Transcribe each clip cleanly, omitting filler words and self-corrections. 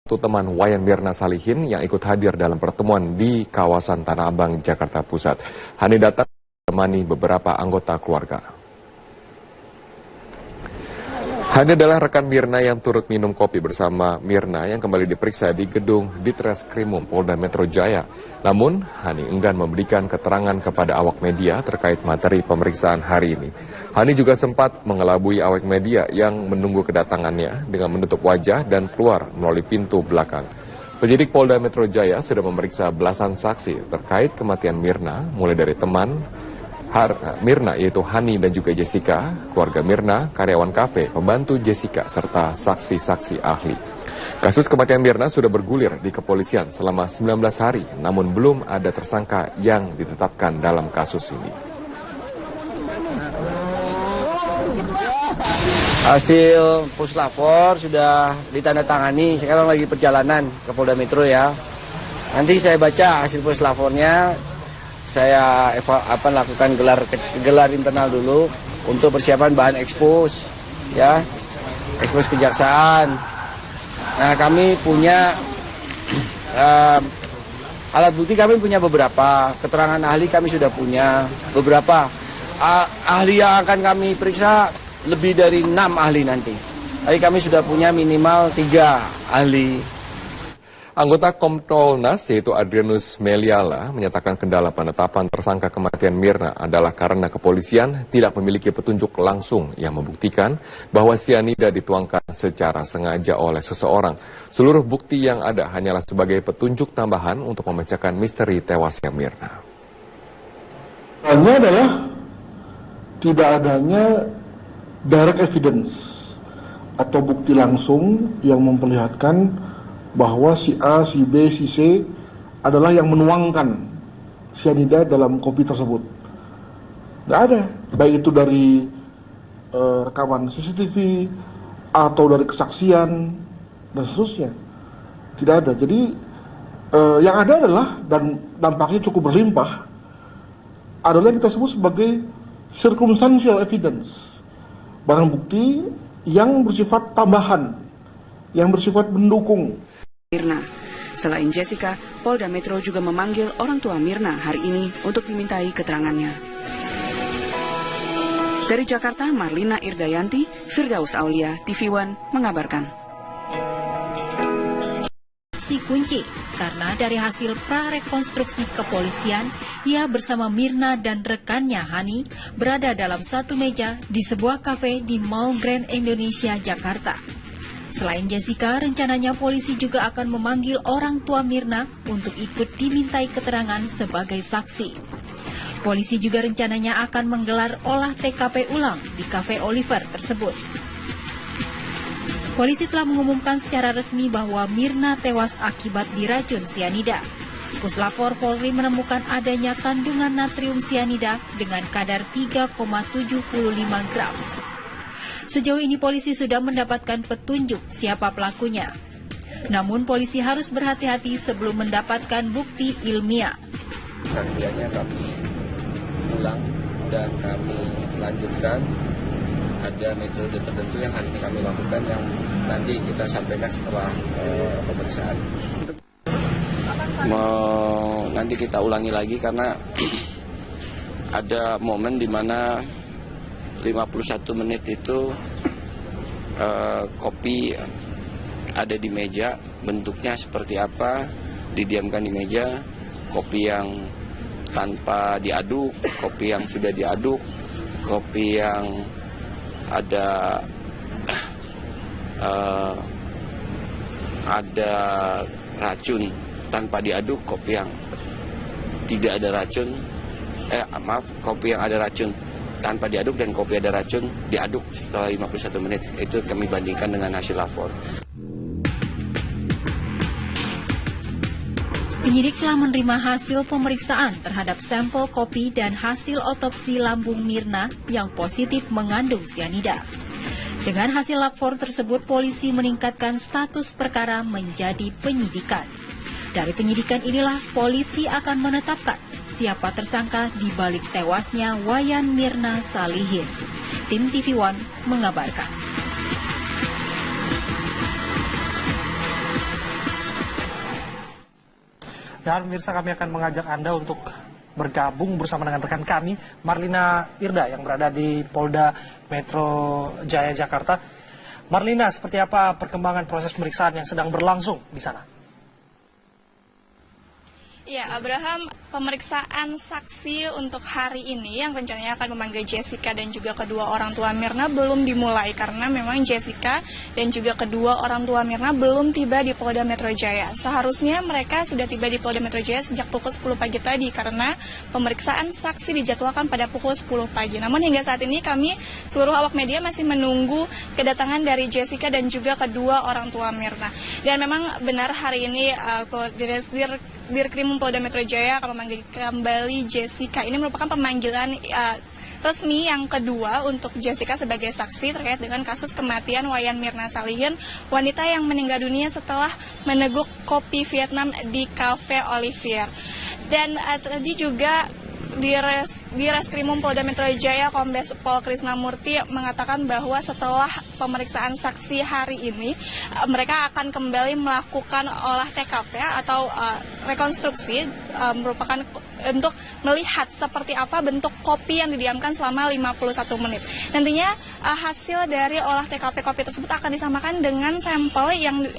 Satu teman Wayan Mirna Salihin yang ikut hadir dalam pertemuan di kawasan Tanah Abang, Jakarta Pusat. Hani datang menemani beberapa anggota keluarga. Hani adalah rekan Mirna yang turut minum kopi bersama Mirna yang kembali diperiksa di gedung Ditreskrimum Polda Metro Jaya. Namun, Hani enggan memberikan keterangan kepada awak media terkait materi pemeriksaan hari ini. Hani juga sempat mengelabui awak media yang menunggu kedatangannya dengan menutup wajah dan keluar melalui pintu belakang. Penyidik Polda Metro Jaya sudah memeriksa belasan saksi terkait kematian Mirna, mulai dari teman Mirna yaitu Hani dan juga Jessica, keluarga Mirna, karyawan kafe, pembantu Jessica, serta saksi-saksi ahli. Kasus kematian Mirna sudah bergulir di kepolisian selama 19 hari, namun belum ada tersangka yang ditetapkan dalam kasus ini. Hasil puslapor sudah ditandatangani, sekarang lagi perjalanan ke Polda Metro ya. Nanti saya baca hasil puslapornya. Saya lakukan gelar internal dulu untuk persiapan bahan ekspos, ya, ekspos kejaksaan. Nah, kami punya alat bukti, kami punya beberapa, keterangan ahli kami sudah punya beberapa. Ahli yang akan kami periksa lebih dari 6 ahli nanti. Tapi kami sudah punya minimal 3 ahli. Anggota Kompolnas yaitu Adrianus Meliala menyatakan kendala penetapan tersangka kematian Mirna adalah karena kepolisian tidak memiliki petunjuk langsung yang membuktikan bahwa sianida dituangkan secara sengaja oleh seseorang. Seluruh bukti yang ada hanyalah sebagai petunjuk tambahan untuk memecahkan misteri tewasnya Mirna. Hanya adalah tidak adanya direct evidence atau bukti langsung yang memperlihatkan bahwa si A, si B, si C adalah yang menuangkan sianida dalam kopi tersebut. Tidak ada, baik itu dari rekaman CCTV atau dari kesaksian dan seterusnya. Tidak ada. Jadi yang ada adalah, dan dampaknya cukup berlimpah, adalah yang kita sebut sebagai circumstantial evidence, barang bukti yang bersifat tambahan, yang bersifat mendukung. Mirna. Selain Jessica, Polda Metro juga memanggil orang tua Mirna hari ini untuk dimintai keterangannya. Dari Jakarta, Marlina Irdayanti, Firdaus Aulia, TV One mengabarkan. Si kunci, karena dari hasil prarekonstruksi kepolisian, ia bersama Mirna dan rekannya Hani berada dalam satu meja di sebuah kafe di Mall Grand Indonesia, Jakarta. Selain Jessica, rencananya polisi juga akan memanggil orang tua Mirna untuk ikut dimintai keterangan sebagai saksi. Polisi juga rencananya akan menggelar olah TKP ulang di Cafe Oliver tersebut. Polisi telah mengumumkan secara resmi bahwa Mirna tewas akibat diracun sianida. Puslapor Polri menemukan adanya kandungan natrium sianida dengan kadar 3,75 gram. Sejauh ini polisi sudah mendapatkan petunjuk siapa pelakunya. Namun polisi harus berhati-hati sebelum mendapatkan bukti ilmiah. Kesaksiannya kami ulang dan kami lanjutkan. Ada metode tertentu yang hari ini kami lakukan yang nanti kita sampaikan setelah pemeriksaan. Nanti kita ulangi lagi karena ada momen di mana 51 menit itu kopi ada di meja, bentuknya seperti apa, didiamkan di meja, kopi yang tanpa diaduk, kopi yang sudah diaduk, kopi yang ada racun tanpa diaduk, kopi yang tidak ada racun, kopi yang ada racun tanpa diaduk dan kopi ada racun diaduk setelah 51 menit. Itu kami bandingkan dengan hasil lapor. Penyidik telah menerima hasil pemeriksaan terhadap sampel kopi dan hasil otopsi lambung Mirna yang positif mengandung sianida. Dengan hasil lapor tersebut, polisi meningkatkan status perkara menjadi penyidikan. Dari penyidikan inilah polisi akan menetapkan siapa tersangka di balik tewasnya Wayan Mirna Salihin. Tim TV One mengabarkan. Dan pemirsa, kami akan mengajak Anda untuk bergabung bersama dengan rekan kami, Marlina Irda, yang berada di Polda Metro Jaya, Jakarta. Marlina, seperti apa perkembangan proses pemeriksaan yang sedang berlangsung di sana? Ya, Abraham, pemeriksaan saksi untuk hari ini yang rencananya akan memanggil Jessica dan juga kedua orang tua Mirna belum dimulai karena memang Jessica dan juga kedua orang tua Mirna belum tiba di Polda Metro Jaya. Seharusnya mereka sudah tiba di Polda Metro Jaya sejak pukul 10 pagi tadi karena pemeriksaan saksi dijadwalkan pada pukul 10 pagi. Namun hingga saat ini kami seluruh awak media masih menunggu kedatangan dari Jessica dan juga kedua orang tua Mirna. Dan memang benar hari ini Dirkrim Polda Metro Jaya akan memanggil kembali Jessica. Ini merupakan pemanggilan resmi yang kedua untuk Jessica sebagai saksi terkait dengan kasus kematian Wayan Mirna Salihin, wanita yang meninggal dunia setelah meneguk kopi Vietnam di Cafe Olivier. Dan tadi juga di Reskrimum Polda Metro Jaya, Kombes Pol Krisnamurti mengatakan bahwa setelah pemeriksaan saksi hari ini, mereka akan kembali melakukan olah TKP atau rekonstruksi, merupakan untuk melihat seperti apa bentuk kopi yang didiamkan selama 51 menit. Nantinya hasil dari olah TKP kopi tersebut akan disamakan dengan sampel yang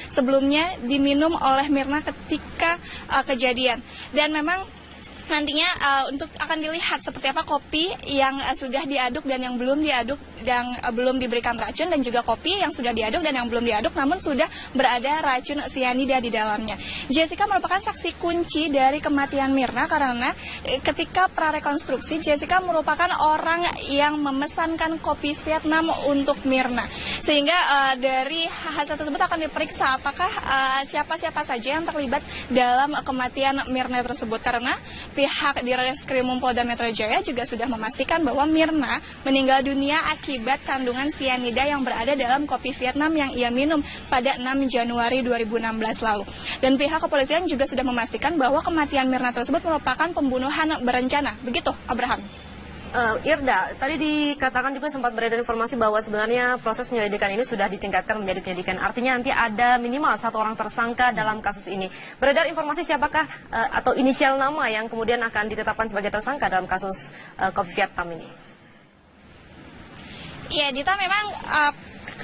sebelumnya diminum oleh Mirna ketika kejadian. Dan memang nantinya untuk akan dilihat seperti apa kopi yang sudah diaduk dan yang belum diaduk dan belum diberikan racun, dan juga kopi yang sudah diaduk dan yang belum diaduk namun sudah berada racun sianida di dalamnya. Jessica merupakan saksi kunci dari kematian Mirna karena ketika prarekonstruksi Jessica merupakan orang yang memesankan kopi Vietnam untuk Mirna. Sehingga dari hasil tersebut akan diperiksa apakah siapa-siapa saja yang terlibat dalam kematian Mirna tersebut, karena pihak di Reskrimum Polda Metro Jaya juga sudah memastikan bahwa Mirna meninggal dunia akibat kandungan sianida yang berada dalam kopi Vietnam yang ia minum pada 6 Januari 2016 lalu. Dan pihak kepolisian juga sudah memastikan bahwa kematian Mirna tersebut merupakan pembunuhan berencana. Begitu, Abraham. Irda, tadi dikatakan juga sempat beredar informasi bahwa sebenarnya proses penyelidikan ini sudah ditingkatkan menjadi penyidikan. Artinya nanti ada minimal satu orang tersangka dalam kasus ini. Beredar informasi siapakah atau inisial nama yang kemudian akan ditetapkan sebagai tersangka dalam kasus kopi Vietnam ini? Iya, Dita, memang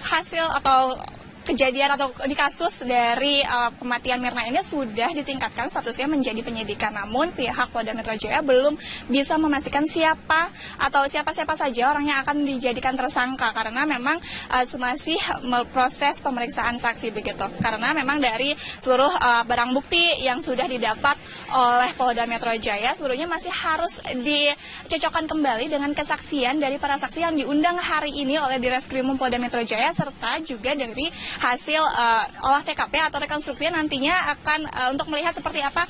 hasil atau kejadian atau di kasus dari kematian Mirna ini sudah ditingkatkan statusnya menjadi penyidikan. Namun pihak Polda Metro Jaya belum bisa memastikan siapa atau siapa-siapa saja orang yang akan dijadikan tersangka karena memang masih proses pemeriksaan saksi begitu. Karena memang dari seluruh barang bukti yang sudah didapat oleh Polda Metro Jaya seluruhnya masih harus dicocokkan kembali dengan kesaksian dari para saksi yang diundang hari ini oleh Direskrimum Polda Metro Jaya serta juga dari hasil olah TKP atau rekonstruksi nantinya akan untuk melihat seperti apa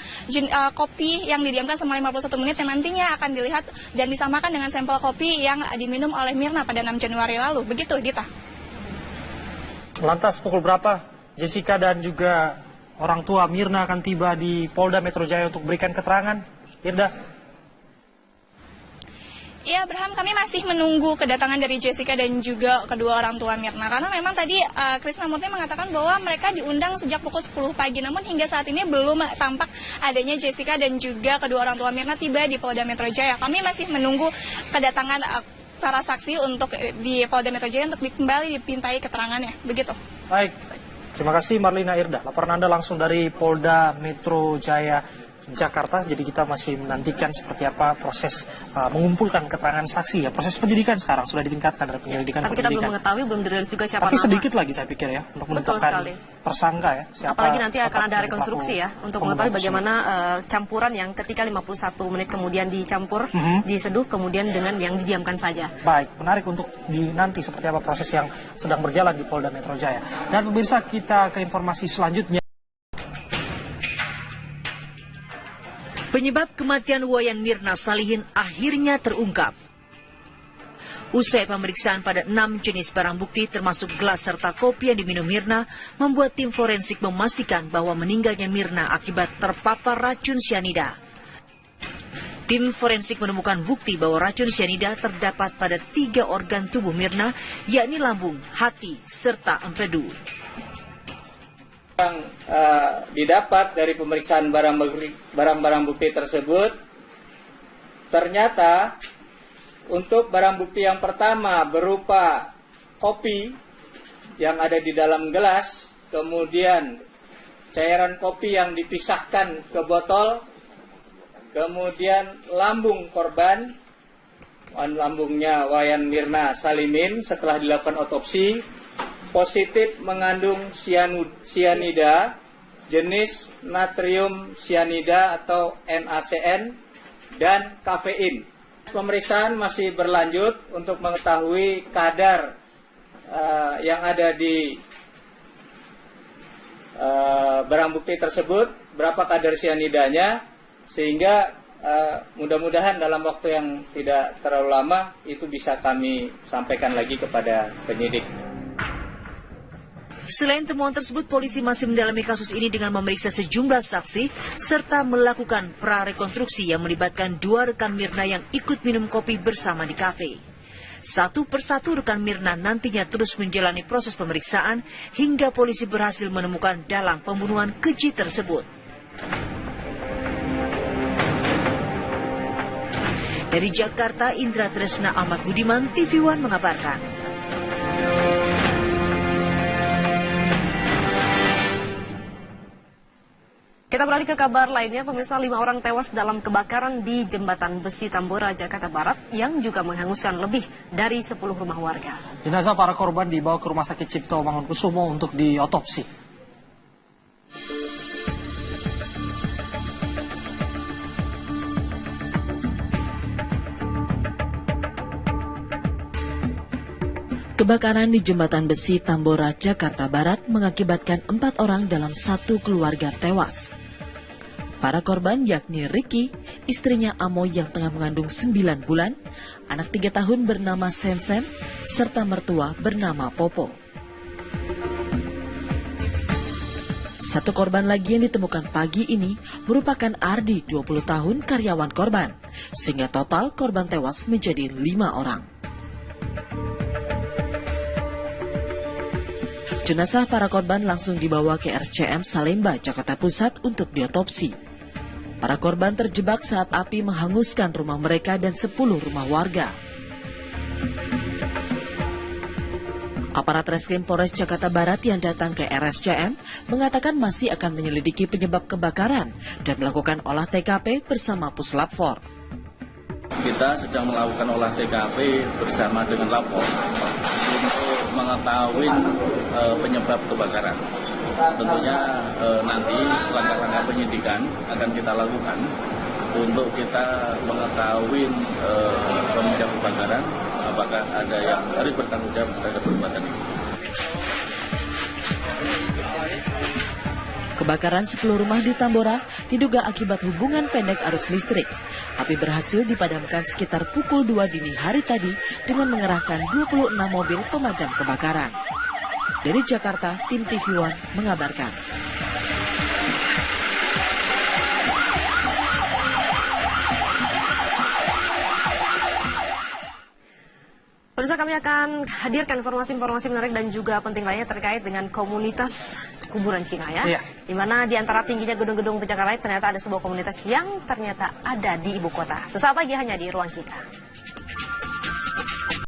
kopi yang didiamkan selama 51 menit yang nantinya akan dilihat dan disamakan dengan sampel kopi yang diminum oleh Mirna pada 6 Januari lalu. Begitu, Dita. Lantas pukul berapa Jessica dan juga orang tua Mirna akan tiba di Polda Metro Jaya untuk berikan keterangan? Irda? Ya, Abraham, kami masih menunggu kedatangan dari Jessica dan juga kedua orang tua Mirna. Karena memang tadi Krisnamurti mengatakan bahwa mereka diundang sejak pukul 10 pagi. Namun hingga saat ini belum tampak adanya Jessica dan juga kedua orang tua Mirna tiba di Polda Metro Jaya. Kami masih menunggu kedatangan para saksi untuk di Polda Metro Jaya untuk kembali dipintai keterangannya. Begitu. Baik, terima kasih Marlina Irda. Laporan Anda langsung dari Polda Metro Jaya, Jakarta. Jadi kita masih menantikan seperti apa proses mengumpulkan keterangan saksi ya. Proses penyidikan sekarang sudah ditingkatkan dari penyelidikan. Tapi kita belum mengetahui, belum dirilis juga siapa Tapi nama. sedikit lagi saya pikir ya untuk menentukan tersangka ya. Siapa. Apalagi nanti akan ada rekonstruksi ya untuk mengetahui bagaimana campuran yang ketika 51 menit kemudian dicampur, diseduh kemudian dengan yang didiamkan saja. Baik, menarik untuk dinanti seperti apa proses yang sedang berjalan di Polda Metro Jaya. Dan pemirsa, kita ke informasi selanjutnya. Penyebab kematian Wayan Mirna Salihin akhirnya terungkap. Usai pemeriksaan pada 6 jenis barang bukti termasuk gelas serta kopi yang diminum Mirna, membuat tim forensik memastikan bahwa meninggalnya Mirna akibat terpapar racun sianida. Tim forensik menemukan bukti bahwa racun sianida terdapat pada 3 organ tubuh Mirna, yakni lambung, hati, serta empedu. Yang didapat dari pemeriksaan barang-barang bukti tersebut, ternyata untuk barang bukti yang pertama berupa kopi yang ada di dalam gelas, kemudian cairan kopi yang dipisahkan ke botol, kemudian lambung korban, lambungnya Wayan Mirna Salihin setelah dilakukan otopsi, positif mengandung sianida jenis natrium sianida atau NaCN dan kafein. Pemeriksaan masih berlanjut untuk mengetahui kadar yang ada di barang bukti tersebut, berapa kadar sianidanya, sehingga mudah-mudahan dalam waktu yang tidak terlalu lama itu bisa kami sampaikan lagi kepada penyidik. Selain temuan tersebut, polisi masih mendalami kasus ini dengan memeriksa sejumlah saksi serta melakukan prarekonstruksi yang melibatkan 2 rekan Mirna yang ikut minum kopi bersama di kafe. Satu persatu rekan Mirna nantinya terus menjalani proses pemeriksaan hingga polisi berhasil menemukan dalang pembunuhan keji tersebut. Dari Jakarta, Indra Tresna Ahmad Budiman, TV One mengabarkan. Kita beralih ke kabar lainnya, pemirsa, 5 orang tewas dalam kebakaran di Jembatan Besi Tambora, Jakarta Barat yang juga menghanguskan lebih dari 10 rumah warga. Jenazah para korban dibawa ke Rumah Sakit Cipto Mangunkusumo untuk diotopsi. Kebakaran di Jembatan Besi Tambora, Jakarta Barat mengakibatkan 4 orang dalam satu keluarga tewas. Para korban yakni Ricky, istrinya Amo yang tengah mengandung 9 bulan, anak 3 tahun bernama Sensen, serta mertua bernama Popo. Satu korban lagi yang ditemukan pagi ini merupakan Ardi, 20 tahun, karyawan korban, sehingga total korban tewas menjadi 5 orang. Jenazah para korban langsung dibawa ke RSCM Salemba, Jakarta Pusat untuk diotopsi. Para korban terjebak saat api menghanguskan rumah mereka dan 10 rumah warga. Aparat Reskrim Polres Jakarta Barat yang datang ke RSCM mengatakan masih akan menyelidiki penyebab kebakaran dan melakukan olah TKP bersama Puslap 4. Kita sedang melakukan olah TKP bersama dengan Lapor untuk mengetahui penyebab kebakaran. Tentunya nanti langkah-langkah penyidikan akan kita lakukan untuk kita mengetahui penyebab kebakaran, apakah ada yang harus bertanggung jawab terhadap perbuatan ini. Kebakaran 10 rumah di Tambora diduga akibat hubungan pendek arus listrik. Api berhasil dipadamkan sekitar pukul 2 dini hari tadi dengan mengerahkan 26 mobil pemadam kebakaran. Dari Jakarta, tim TV One mengabarkan. Pemirsa, kami akan hadirkan informasi-informasi menarik dan juga penting lainnya terkait dengan komunitas kuburan Cina ya. Iya. Di mana di antara tingginya gedung-gedung pencakar langit ternyata ada sebuah komunitas yang ternyata ada di ibu kota. Sesaat lagi hanya di Ruang Kita.